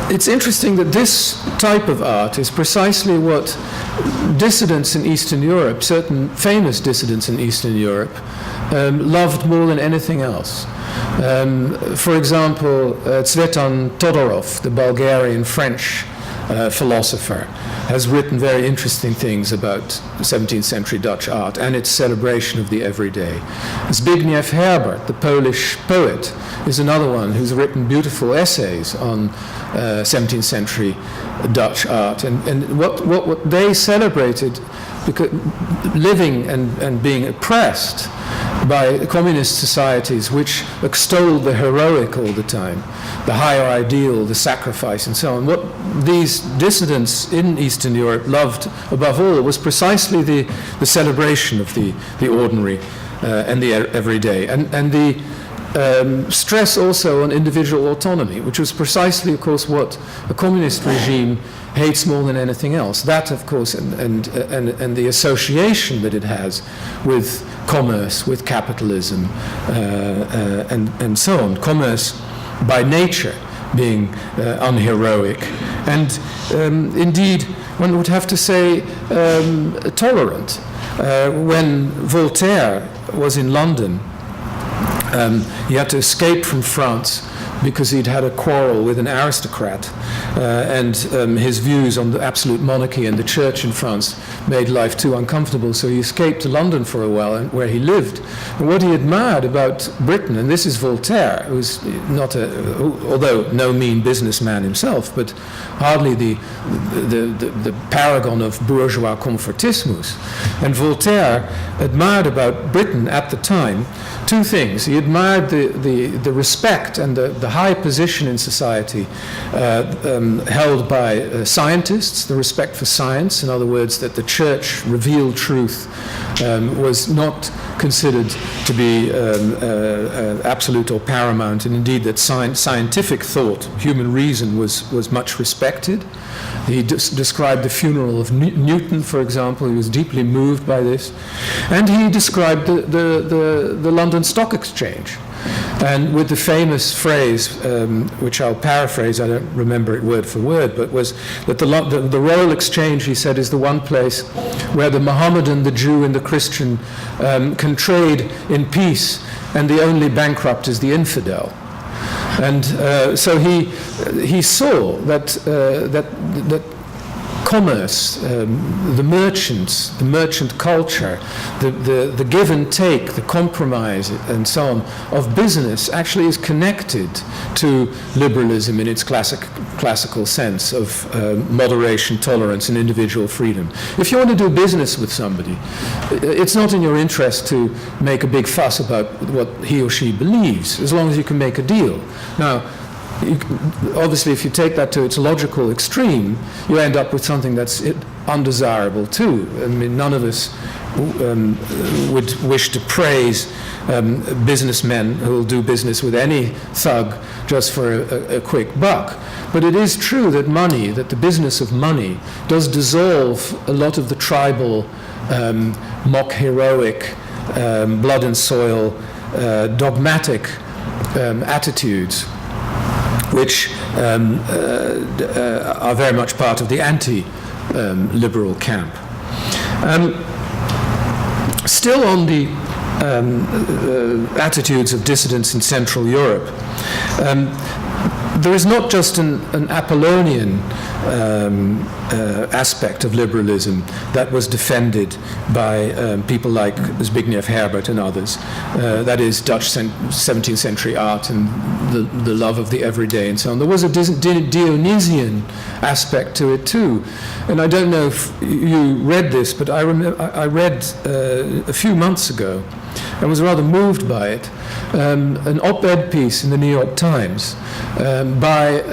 it's interesting that this type of art is precisely what dissidents in Eastern Europe, certain famous dissidents in Eastern Europe, loved more than anything else. For example, Cvetan Todorov, the Bulgarian French philosopher, has written very interesting things about 17th century Dutch art and its celebration of the everyday. Zbigniew Herbert, the Polish poet, is another one who's written beautiful essays on 17th century Dutch art. And what they celebrated, because living and being oppressed by communist societies which extolled the heroic all the time, the higher ideal, the sacrifice, and so on. What these dissidents in Eastern Europe loved above all was precisely the celebration of the ordinary and the everyday, and the stress also on individual autonomy, which was precisely, of course, what a communist regime hates more than anything else. That, of course, and the association that it has with commerce, with capitalism, and so on. Commerce, by nature, being unheroic, and indeed, one would have to say, tolerant. When Voltaire was in London, he had to escape from France because he'd had a quarrel with an aristocrat, and his views on the absolute monarchy and the church in France made life too uncomfortable, so he escaped to London for a while, where he lived. And what he admired about Britain, and this is Voltaire, who's not although no mean businessman himself, but hardly the paragon of bourgeois comfortismus. And Voltaire admired about Britain at the time two things. He admired the respect and the high position in society held by scientists, the respect for science, in other words, that the church revealed truth was not considered to be absolute or paramount, and indeed that scientific thought, human reason, was much respected. He described the funeral of Newton, for example. He was deeply moved by this. And he described the London Stock Exchange. And with the famous phrase, which I'll paraphrase, I don't remember it word for word, but was that the Royal Exchange, he said, is the one place where the Mohammedan, the Jew, and the Christian can trade in peace, and the only bankrupt is the infidel. And so he saw that commerce, the merchants, the merchant culture, the give and take, the compromise, and so on, of business actually is connected to liberalism in its classical sense of moderation, tolerance, and individual freedom. If you want to do business with somebody, it's not in your interest to make a big fuss about what he or she believes, as long as you can make a deal. Now, obviously, if you take that to its logical extreme, you end up with something that's undesirable too. I mean, none of us would wish to praise businessmen who will do business with any thug just for a quick buck. But it is true that money, that the business of money, does dissolve a lot of the tribal, mock-heroic, blood and soil, dogmatic attitudes, which are very much part of the anti-liberal camp. Still on the attitudes of dissidents in Central Europe, there is not just an Apollonian aspect of liberalism that was defended by people like Zbigniew Herbert and others. That is Dutch 17th century art and the love of the everyday and so on. There was a Dionysian aspect to it too. And I don't know if you read this, but I read a few months ago and was rather moved by it, an op-ed piece in the New York Times by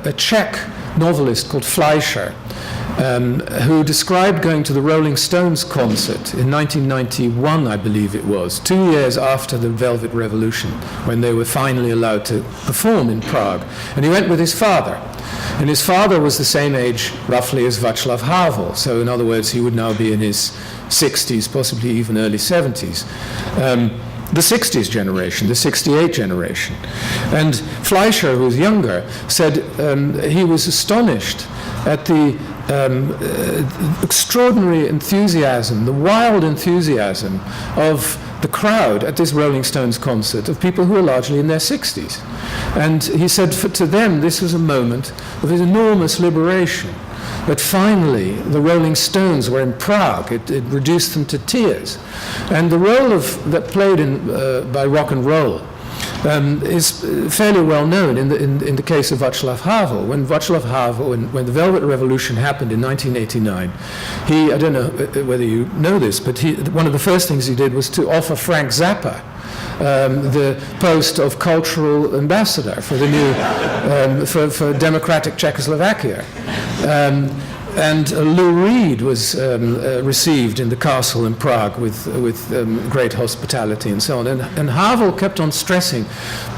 a Czech novelist called Fleischer, who described going to the Rolling Stones concert in 1991, I believe it was, 2 years after the Velvet Revolution, when they were finally allowed to perform in Prague. And he went with his father. And his father was the same age, roughly, as Václav Havel. So in other words, he would now be in his 60s, possibly even early 70s. the 60s generation, the 68 generation. And Fleischer, who was younger, said he was astonished at the extraordinary enthusiasm, the wild enthusiasm of the crowd at this Rolling Stones concert, of people who were largely in their 60s. And he said to them this was a moment of enormous liberation, that finally the Rolling Stones were in Prague. It reduced them to tears. And the role that played by rock and roll is fairly well known in the case of Václav Havel. When Václav Havel, when the Velvet Revolution happened in 1989, I don't know whether you know this, but one of the first things he did was to offer Frank Zappa the post of cultural ambassador for the new for democratic Czechoslovakia. And Lou Reed was received in the castle in Prague with great hospitality and so on. And Havel kept on stressing,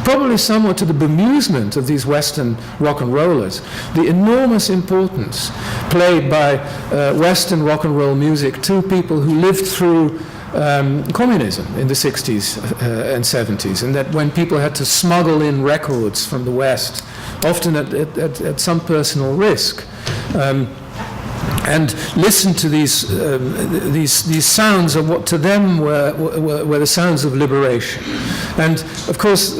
probably somewhat to the bemusement of these Western rock and rollers, the enormous importance played by Western rock and roll music to people who lived through communism in the 60s and 70s, and that when people had to smuggle in records from the West, often at some personal risk, and listen to these sounds of what to them were the sounds of liberation. And of course,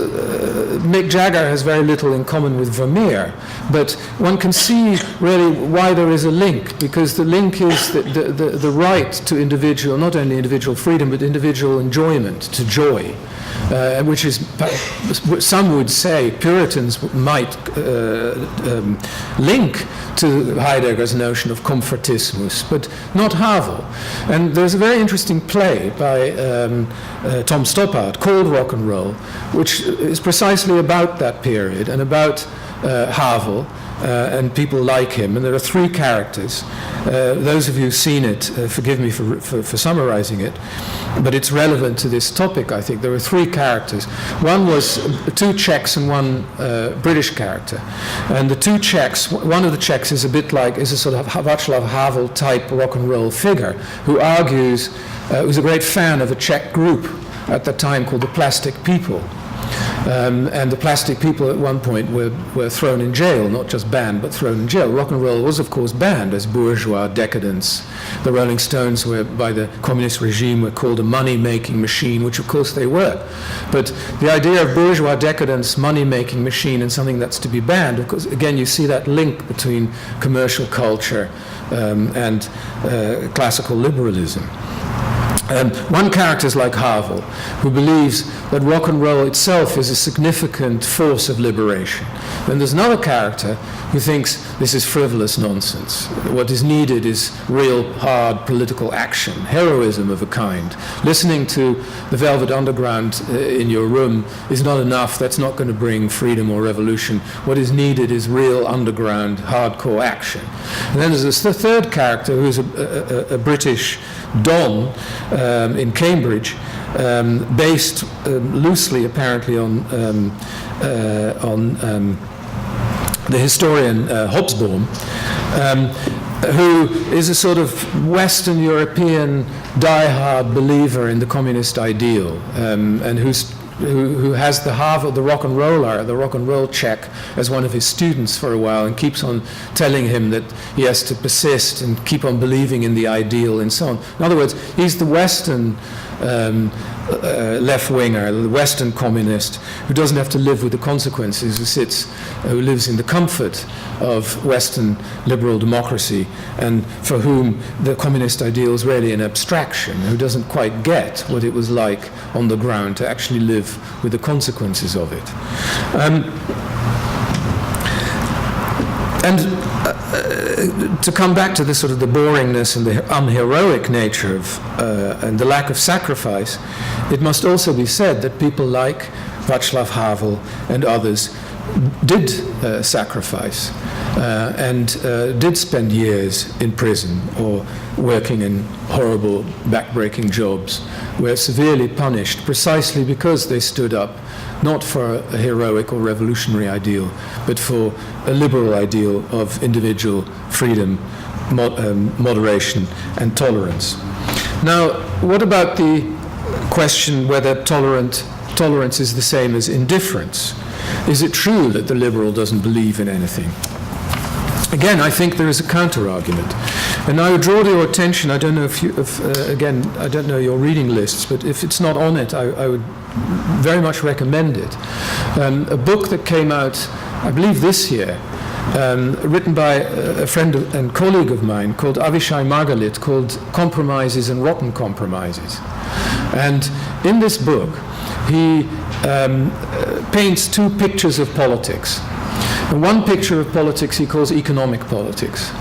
Mick Jagger has very little in common with Vermeer, but one can see really why there is a link, because the link is the right to individual, not only individual freedom, but individual enjoyment, to joy. Which is, some would say, Puritans might link to Heidegger's notion of comfortismus, but not Havel. And there's a very interesting play by Tom Stoppard called Rock and Roll, which is precisely about that period and about Havel and people like him. And there are three characters. Those of you who've seen it, forgive me for summarizing it, but it's relevant to this topic, I think. There were three characters. One was two Czechs and one British character. And the two Czechs, one of the Czechs is a sort of Václav Havel type rock and roll figure who argues, was a great fan of a Czech group at the time called the Plastic People. And the Plastic People at one point were thrown in jail, not just banned, but thrown in jail. Rock and roll was, of course, banned as bourgeois decadence. The Rolling Stones were, by the communist regime, were called a money-making machine, which of course they were. But the idea of bourgeois decadence, money-making machine, and something that's to be banned, of course, again, you see that link between commercial culture and classical liberalism. One character is like Havel, who believes that rock and roll itself is a significant force of liberation. Then there's another character who thinks this is frivolous nonsense. What is needed is real, hard political action, heroism of a kind. Listening to the Velvet Underground in your room is not enough. That's not going to bring freedom or revolution. What is needed is real underground, hardcore action. And then there's the third character, who's a British Don in Cambridge, based loosely apparently on the historian Hobsbawm, who is a sort of Western European diehard believer in the communist ideal, and who has the Havel, the rock and roll Czech, as one of his students for a while, and keeps on telling him that he has to persist and keep on believing in the ideal and so on. In other words, he's the Western left-winger, the Western communist, who doesn't have to live with the consequences, who lives in the comfort of Western liberal democracy, and for whom the communist ideal is really an abstraction, who doesn't quite get what it was like on the ground to actually live with the consequences of it. To come back to this sort of the boringness and the unheroic nature of and the lack of sacrifice, it must also be said that people like Václav Havel and others did sacrifice and did spend years in prison or working in horrible backbreaking jobs, were severely punished precisely because they stood up not for a heroic or revolutionary ideal, but for a liberal ideal of individual freedom, moderation, and tolerance. Now, what about the question whether tolerance is the same as indifference. Is it true that the liberal doesn't believe in anything? Again, I think there is a counter-argument. And I would draw to your attention, I don't know again, I don't know your reading lists, but if it's not on it, I would very much recommend it. A book that came out, I believe this year, written by a friend and colleague of mine called Avishai Margalit, called Compromises and Rotten Compromises. And in this book, he paints two pictures of politics. And one picture of politics he calls economic politics.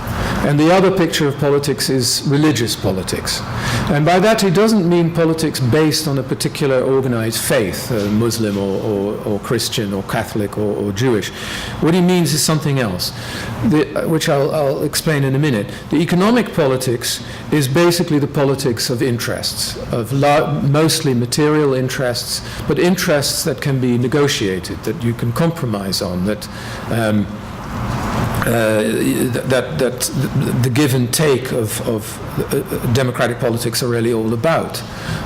And the other picture of politics is religious politics. And by that he doesn't mean politics based on a particular organized faith, Muslim or Christian or Catholic or Jewish. What he means is something else, which I'll explain in a minute. The economic politics is basically the politics of interests, of mostly material interests, but interests that can be negotiated, that you can compromise on, that the give and take of democratic politics are really all about,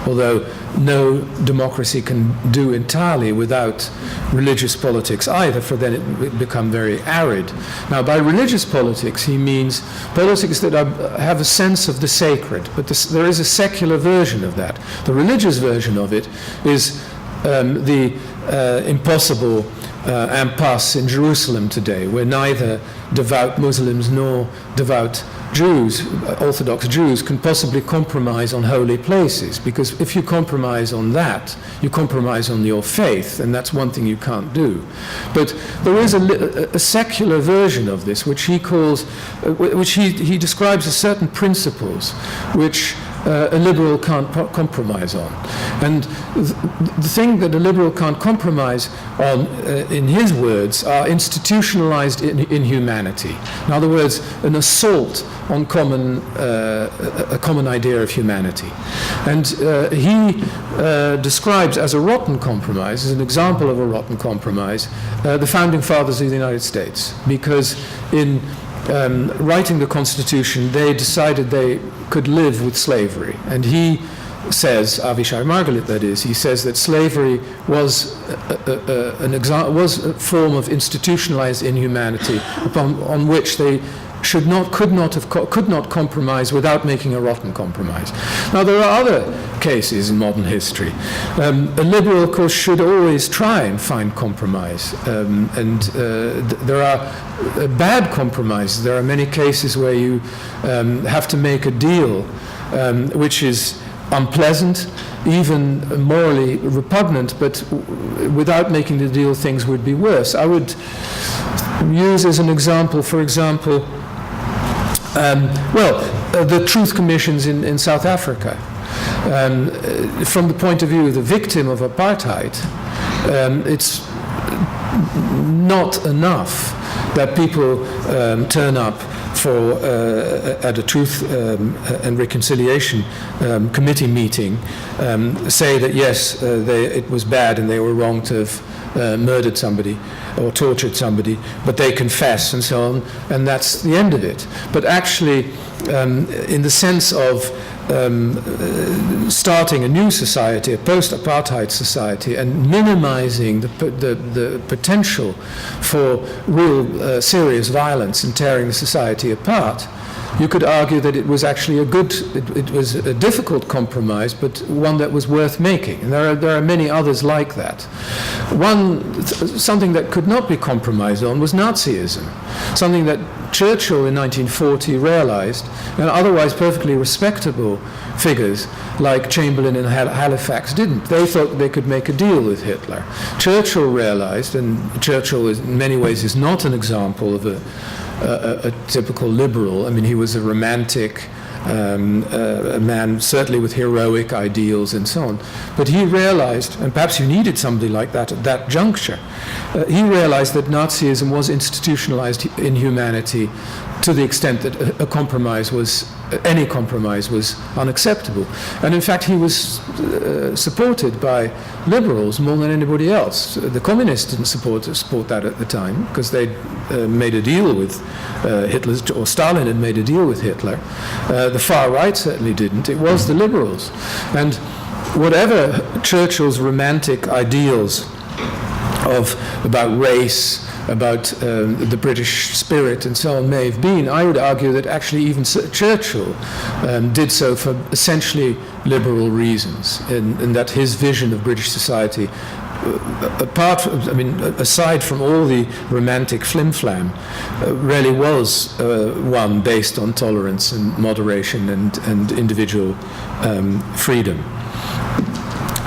although no democracy can do entirely without religious politics either, for then it would become very arid. Now, by religious politics, he means politics that have a sense of the sacred, but there is a secular version of that. The religious version of it is the impossible impasse in Jerusalem today, where neither devout Muslims nor devout Jews, Orthodox Jews, can possibly compromise on holy places, because if you compromise on that, you compromise on your faith, and that's one thing you can't do. But there is a secular version of this, which he calls, which he describes as certain principles, which a liberal can't compromise on. And the thing that a liberal can't compromise on, in his words, are institutionalized inhumanity. In other words, an assault on a common idea of humanity. And he describes as a rotten compromise, as an example of a rotten compromise, the founding fathers of the United States, because in writing the Constitution, they decided they could live with slavery. And he says, Avishai Margalit that is, he says that slavery was a form of institutionalized inhumanity on which they could not compromise without making a rotten compromise. Now, there are other cases in modern history. A liberal, of course, should always try and find compromise. There are bad compromises. There are many cases where you have to make a deal which is unpleasant, even morally repugnant, but without making the deal, things would be worse. I would use as an example, for example, the truth commissions in South Africa. From the point of view of the victim of apartheid, it's not enough that people turn up at a Truth and Reconciliation committee meeting, say that yes, it was bad and they were wrong to have murdered somebody or tortured somebody, but they confess and so on, and that's the end of it. But actually, in the sense of starting a new society, a post-apartheid society, and minimizing the potential for real serious violence and tearing the society apart, you could argue that it was actually it was a difficult compromise, but one that was worth making. And there are many others like that. Something that could not be compromised on was Nazism, something that Churchill in 1940 realized, and otherwise perfectly respectable figures like Chamberlain and Halifax didn't. They thought they could make a deal with Hitler. Churchill realized, and Churchill in many ways is not an example of a typical liberal. I mean, he was a romantic, a man certainly with heroic ideals and so on. But he realized, and perhaps you needed somebody like that at that juncture, he realized that Nazism was institutionalized inhumanity to the extent that any compromise was unacceptable. And in fact, he was supported by liberals more than anybody else. The communists didn't support that at the time, because they'd made a deal with Hitler, or Stalin had made a deal with Hitler. The far right certainly didn't. It was the liberals. And whatever Churchill's romantic ideals about race, about the British spirit and so on may have been, I would argue that actually even Churchill did so for essentially liberal reasons, and that his vision of British society, aside from all the romantic flim-flam, really was one based on tolerance and moderation and individual freedom.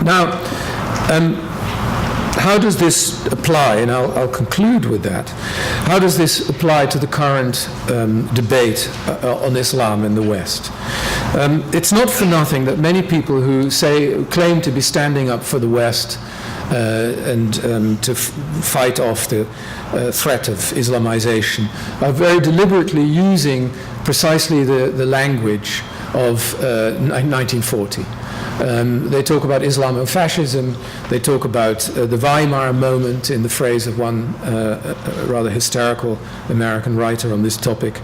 Now, how does this apply, and I'll conclude with that, how does this apply to the current debate on Islam in the West? It's not for nothing that many people who claim to be standing up for the West and to fight off the threat of Islamization are very deliberately using precisely the language of 1940. They talk about Islamofascism, they talk about the Weimar moment, in the phrase of one rather hysterical American writer on this topic.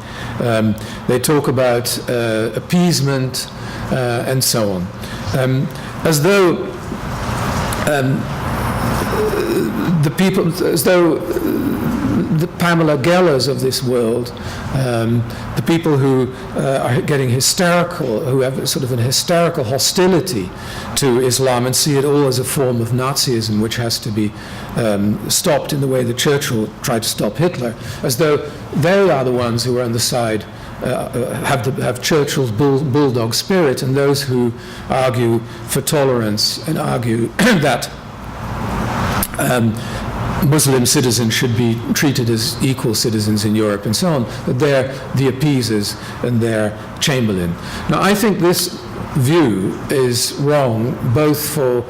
They talk about appeasement and so on. As though the Pamela Gellers of this world, the people who are getting hysterical, who have sort of an hysterical hostility to Islam and see it all as a form of Nazism which has to be stopped in the way that Churchill tried to stop Hitler, as though they are the ones who are on the side, have Churchill's bulldog spirit, and those who argue for tolerance and argue that Muslim citizens should be treated as equal citizens in Europe and so on, that they're the appeasers and they're Chamberlain. Now, I think this view is wrong both for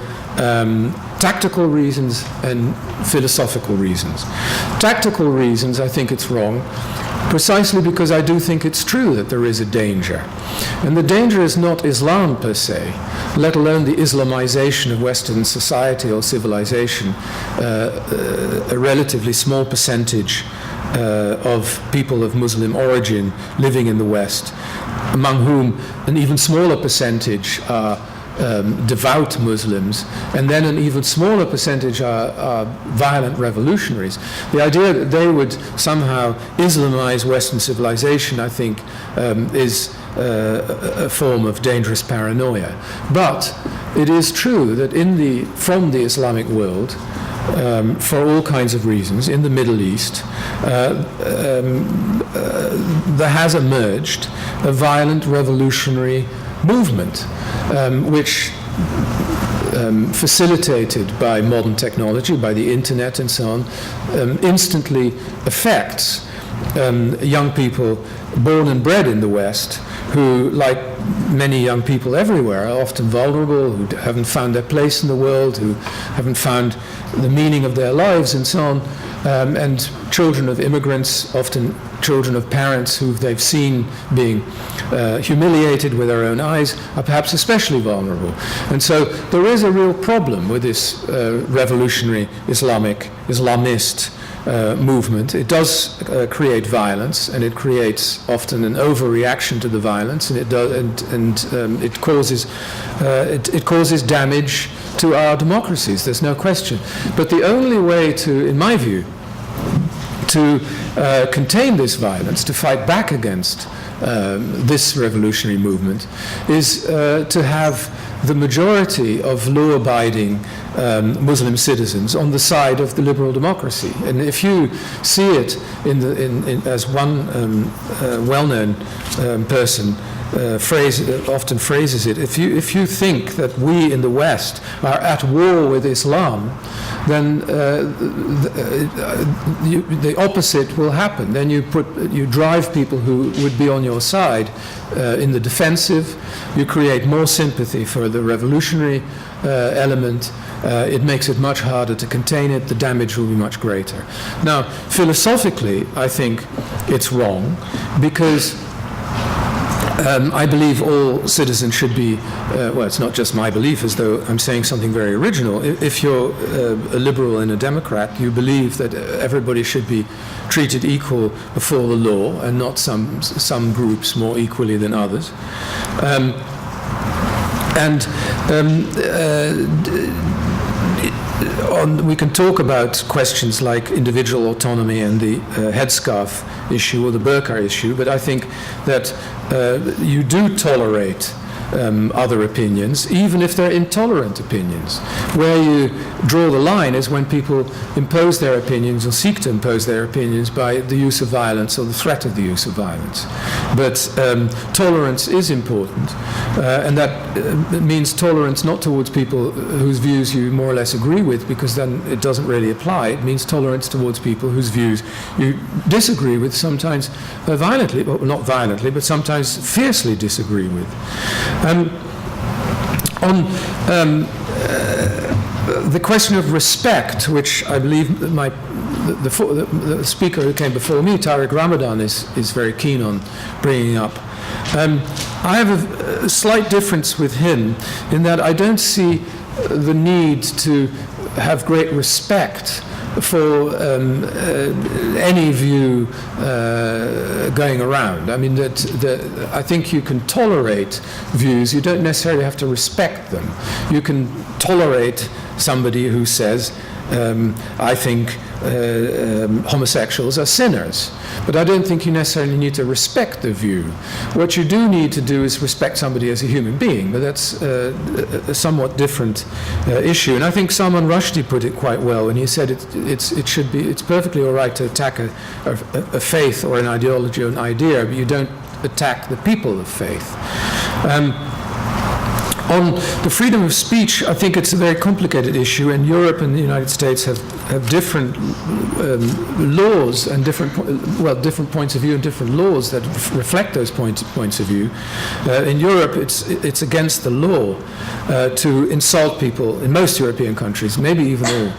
tactical reasons and philosophical reasons. Tactical reasons, I think it's wrong precisely because I do think it's true that there is a danger. And the danger is not Islam per se, let alone the Islamization of Western society or civilization. A relatively small percentage of people of Muslim origin living in the West, among whom an even smaller percentage are devout Muslims, and then an even smaller percentage are violent revolutionaries. The idea that they would somehow Islamize Western civilization, I think, is a form of dangerous paranoia. But it is true that from the Islamic world, for all kinds of reasons, in the Middle East, there has emerged a violent revolutionary movement, which, facilitated by modern technology, by the internet and so on, instantly affects young people born and bred in the West, who, like many young people everywhere, are often vulnerable, who haven't found their place in the world, who haven't found the meaning of their lives and so on, and children of immigrants, often children of parents who they've seen being humiliated with their own eyes, are perhaps especially vulnerable. And so there is a real problem with this revolutionary Islamist movement. It does create violence, and it creates often an overreaction to the violence, and it causes damage to our democracies. There's no question. But the only way to, in my view, to contain this violence, to fight back against this revolutionary movement, is to have the majority of law-abiding Muslim citizens on the side of the liberal democracy. And if you see it as one well-known person often phrases it, if you think that we in the West are at war with Islam, then the opposite will happen. Then you drive people who would be on your side in the defensive. You create more sympathy for the revolutionary element. It makes it much harder to contain it. The damage will be much greater. Now, philosophically, I think it's wrong, because I believe all citizens should be, well, it's not just my belief, as though I'm saying something very original. If you're a liberal and a Democrat, you believe that everybody should be treated equal before the law, and not some groups more equally than others. And we can talk about questions like individual autonomy and the headscarf issue or the burqa issue, but I think that you do tolerate other opinions, even if they're intolerant opinions. Where you draw the line is when people impose their opinions or seek to impose their opinions by the use of violence or the threat of the use of violence. But tolerance is important, and that means tolerance not towards people whose views you more or less agree with, because then it doesn't really apply. It means tolerance towards people whose views you disagree with, sometimes violently, well, not violently, but sometimes fiercely disagree with. On the question of respect, which I believe the speaker who came before me, Tariq Ramadan, is very keen on bringing up, I have a slight difference with him in that I don't see the need to have great respect for any view going around. I mean, I think you can tolerate views. You don't necessarily have to respect them. You can tolerate somebody who says, I think homosexuals are sinners. But I don't think you necessarily need to respect the view. What you do need to do is respect somebody as a human being, but that's a somewhat different issue. And I think Salman Rushdie put it quite well when he said it's perfectly all right to attack a faith or an ideology or an idea, but you don't attack the people of faith. On the freedom of speech, I think it's a very complicated issue, and Europe and the United States have different laws and different points of view and different laws that reflect those points of view. In Europe, it's against the law to insult people in most European countries, maybe even all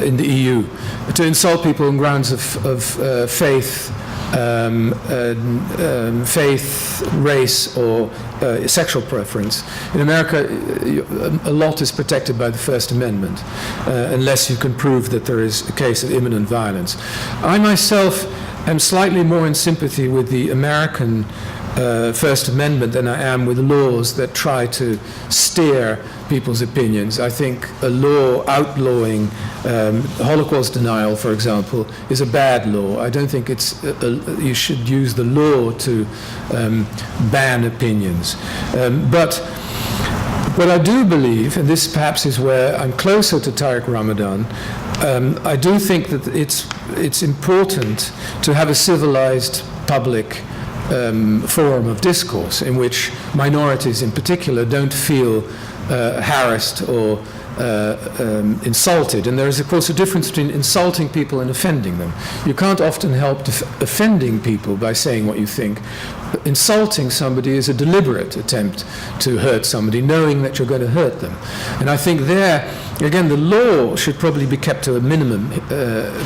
in the EU, to insult people on grounds of faith. Faith, race, or sexual preference. In America, a lot is protected by the First Amendment, unless you can prove that there is a case of imminent violence. I myself am slightly more in sympathy with the American First Amendment than I am with laws that try to steer people's opinions. I think a law outlawing Holocaust denial, for example, is a bad law. I don't think you should use the law to ban opinions. But what I do believe, and this perhaps is where I'm closer to Tariq Ramadan, I do think that it's important to have a civilized public forum of discourse in which minorities in particular don't feel harassed or insulted. And there is, of course, a difference between insulting people and offending them. You can't often help offending people by saying what you think. Insulting somebody is a deliberate attempt to hurt somebody, knowing that you're going to hurt them. And I think there, again, the law should probably be kept to a minimum,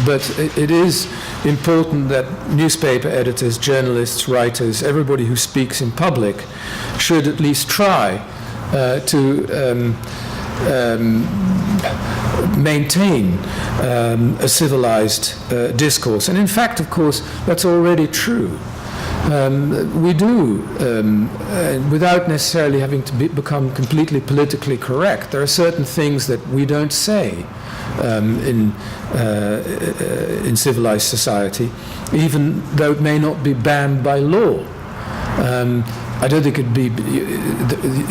but it is important that newspaper editors, journalists, writers, everybody who speaks in public should at least try to maintain a civilized discourse. And in fact, of course, that's already true. We do, without necessarily having to become completely politically correct, there are certain things that we don't say in civilized society, even though it may not be banned by law. I don't think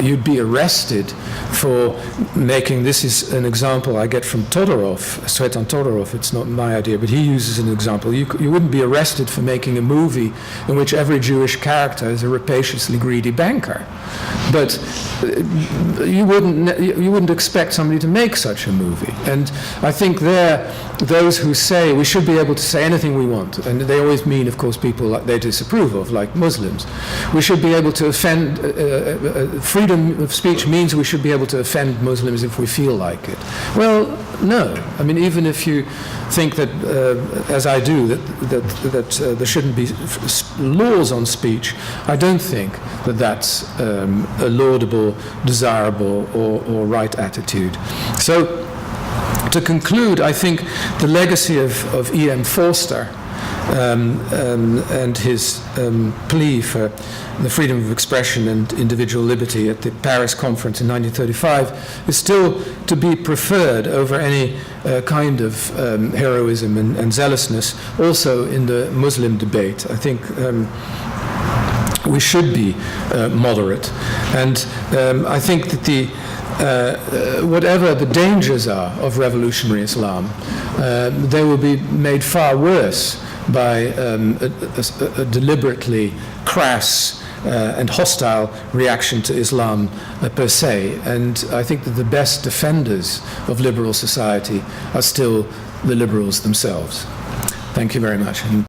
you'd be arrested for making, this is an example I get from Todorov, Svetan Todorov, it's not my idea, but he uses an example. You wouldn't be arrested for making a movie in which every Jewish character is a rapaciously greedy banker. But you wouldn't expect somebody to make such a movie. And I think those who say we should be able to say anything we want, and they always mean, of course, people they disapprove of, like Muslims. We should be able to offend, freedom of speech means we should be able to offend Muslims if we feel like it. Well, no. I mean, even if you think that, as I do, that there shouldn't be laws on speech, I don't think that that's a laudable, desirable, or right attitude. So, to conclude, I think the legacy of E.M. Forster and his plea for the freedom of expression and individual liberty at the Paris conference in 1935 is still to be preferred over any kind of heroism and zealousness, also in the Muslim debate. I think we should be moderate. And I think that whatever the dangers are of revolutionary Islam, they will be made far worse by a deliberately crass and hostile reaction to Islam per se. And I think that the best defenders of liberal society are still the liberals themselves. Thank you very much.